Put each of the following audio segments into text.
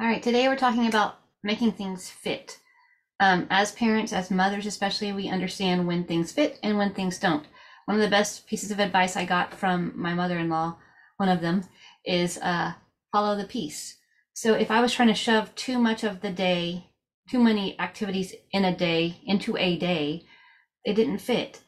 All right, today we're talking about making things fit. As parents, as mothers especially, we understand when things fit and when things don't. One of the best pieces of advice I got from my mother-in-law, one of them, is follow the peace. So if I was trying to shove too much of the day, too many activities in a day into a day, it didn't fit.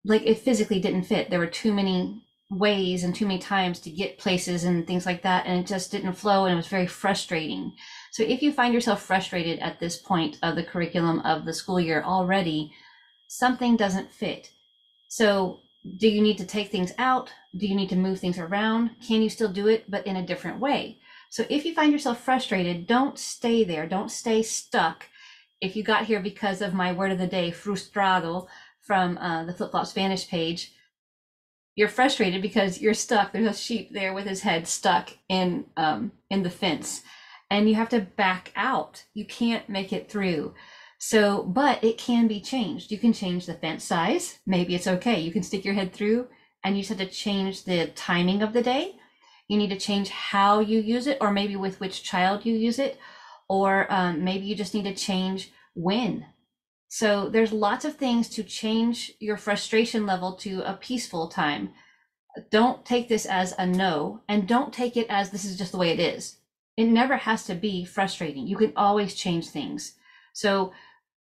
Like it physically didn't fit. There were too many ways and too many times to get places and things like that, and it just didn't flow, and it was very frustrating. So if you find yourself frustrated at this point of the curriculum of the school year already, something doesn't fit. So do you need to take things out? Do you need to move things around? Can you still do it, but in a different way? So if you find yourself frustrated, don't stay there. Don't stay stuck. If you got here because of my word of the day, frustrado, from the Flip Flop Spanish page, you're frustrated because you're stuck. There's a sheep there with his head stuck in the fence, and you have to back out. You can't make it through. So, but it can be changed. You can change the fence size. Maybe it's okay. You can stick your head through, and you just have to change the timing of the day. You need to change how you use it, or maybe with which child you use it, or maybe you just need to change when. So there's lots of things to change your frustration level to a peaceful time. Don't take this as a no, and don't take it as this is just the way it is. It never has to be frustrating. You can always change things. So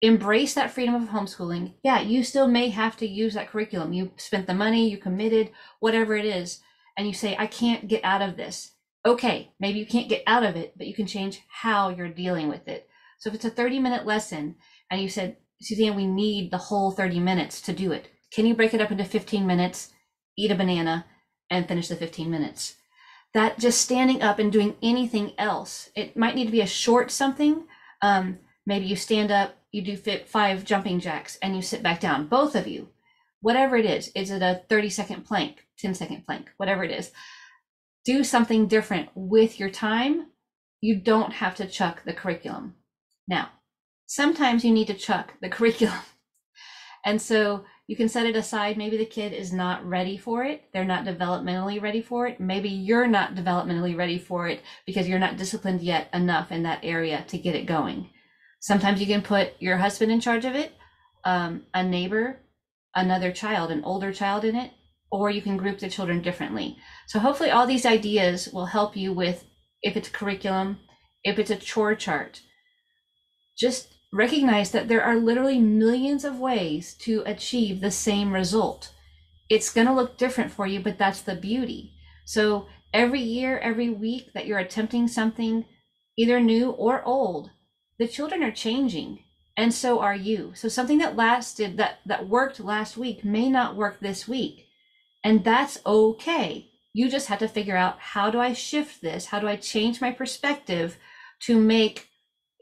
embrace that freedom of homeschooling. Yeah, you still may have to use that curriculum. You spent the money, you committed, whatever it is, and you say, I can't get out of this. Okay, maybe you can't get out of it, but you can change how you're dealing with it. So if it's a 30-minute lesson and you said, Suzanne, we need the whole 30 minutes to do it. Can you break it up into 15 minutes, eat a banana, and finish the 15 minutes? That just standing up and doing anything else, it might need to be a short something. Maybe you stand up, you do 5 jumping jacks, and you sit back down, both of you. Whatever it is it a 30-second plank, 10-second plank, whatever it is. Do something different with your time. You don't have to chuck the curriculum. Now, sometimes you need to chuck the curriculum. And so you can set it aside. Maybe the kid is not ready for it. They're not developmentally ready for it. Maybe you're not developmentally ready for it because you're not disciplined yet enough in that area to get it going. Sometimes you can put your husband in charge of it, a neighbor, another child, an older child in it, or you can group the children differently. So hopefully all these ideas will help you with, if it's curriculum, if it's a chore chart. Just recognize that there are literally millions of ways to achieve the same result. It's going to look different for you, but that's the beauty. So every year, every week that you're attempting something, either new or old, the children are changing, and so are you. So something that worked last week may not work this week, and that's okay. You just have to figure out, how do I shift this? How do I change my perspective to make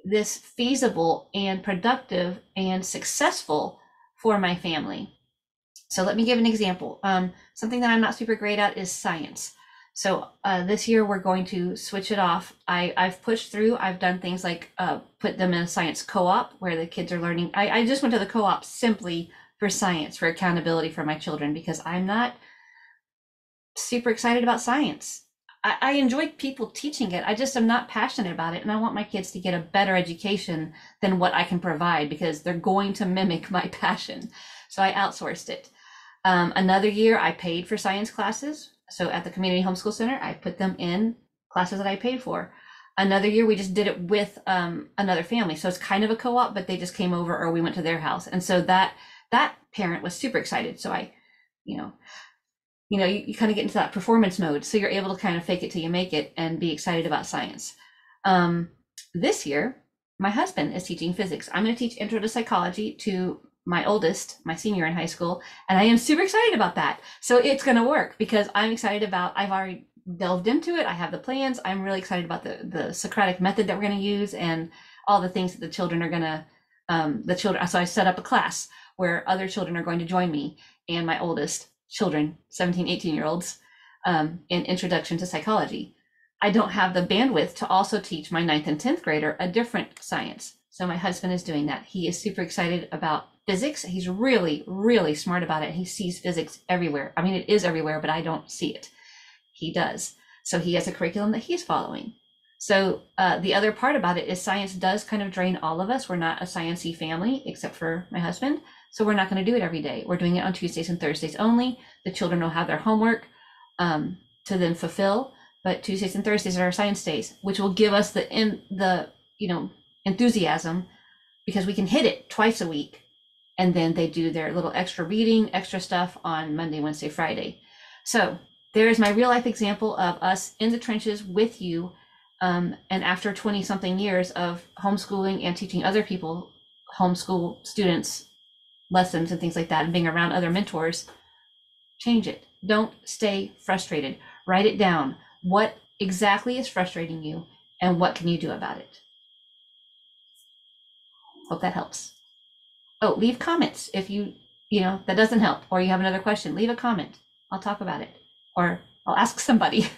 this feasible and productive and successful for my family? So let me give an example. Something that I'm not super great at is science. So this year we're going to switch it off. I've pushed through. I've done things like put them in a science co-op where the kids are learning. I just went to the co-op simply for science, for accountability for my children, because I'm not super excited about science. I enjoy people teaching it. I just am not passionate about it. And I want my kids to get a better education than what I can provide, because they're going to mimic my passion. So I outsourced it. Another year I paid for science classes. So at the community homeschool center, I put them in classes that I paid for. Another year we just did it with another family. So it's kind of a co-op, but they just came over or we went to their house. And so that parent was super excited. So I, you kind of get into that performance mode. So you're able to kind of fake it till you make it and be excited about science. This year, my husband is teaching physics. I'm going to teach intro to psychology to my oldest, my senior in high school. And I am super excited about that. So it's going to work because I'm excited about, I've already delved into it. I have the plans. I'm really excited about the Socratic method that we're going to use and all the things that the children are going to, so I set up a class where other children are going to join me and my oldest children, 17, 18-year-olds, in introduction to psychology. I don't have the bandwidth to also teach my 9th and 10th grader a different science. So my husband is doing that. He is super excited about physics. He's really, really smart about it. He sees physics everywhere. I mean, it is everywhere, but I don't see it. He does. So he has a curriculum that he's following. So the other part about it is science does kind of drain all of us. We're not a science-y family, except for my husband. So we're not going to do it every day. We're doing it on Tuesdays and Thursdays only. The children will have their homework to then fulfill, but Tuesdays and Thursdays are our science days, which will give us the enthusiasm, because we can hit it twice a week. And then they do their little extra reading, extra stuff on Monday, Wednesday, Friday. So there is my real life example of us in the trenches with you. And after 20 something years of homeschooling and teaching other people homeschool students lessons and things like that, and being around other mentors, change it. Don't stay frustrated. Write it down. What exactly is frustrating you and what can you do about it? Hope that helps. Oh, leave comments if that doesn't help, or you have another question. Leave a comment. I'll talk about it, or I'll ask somebody.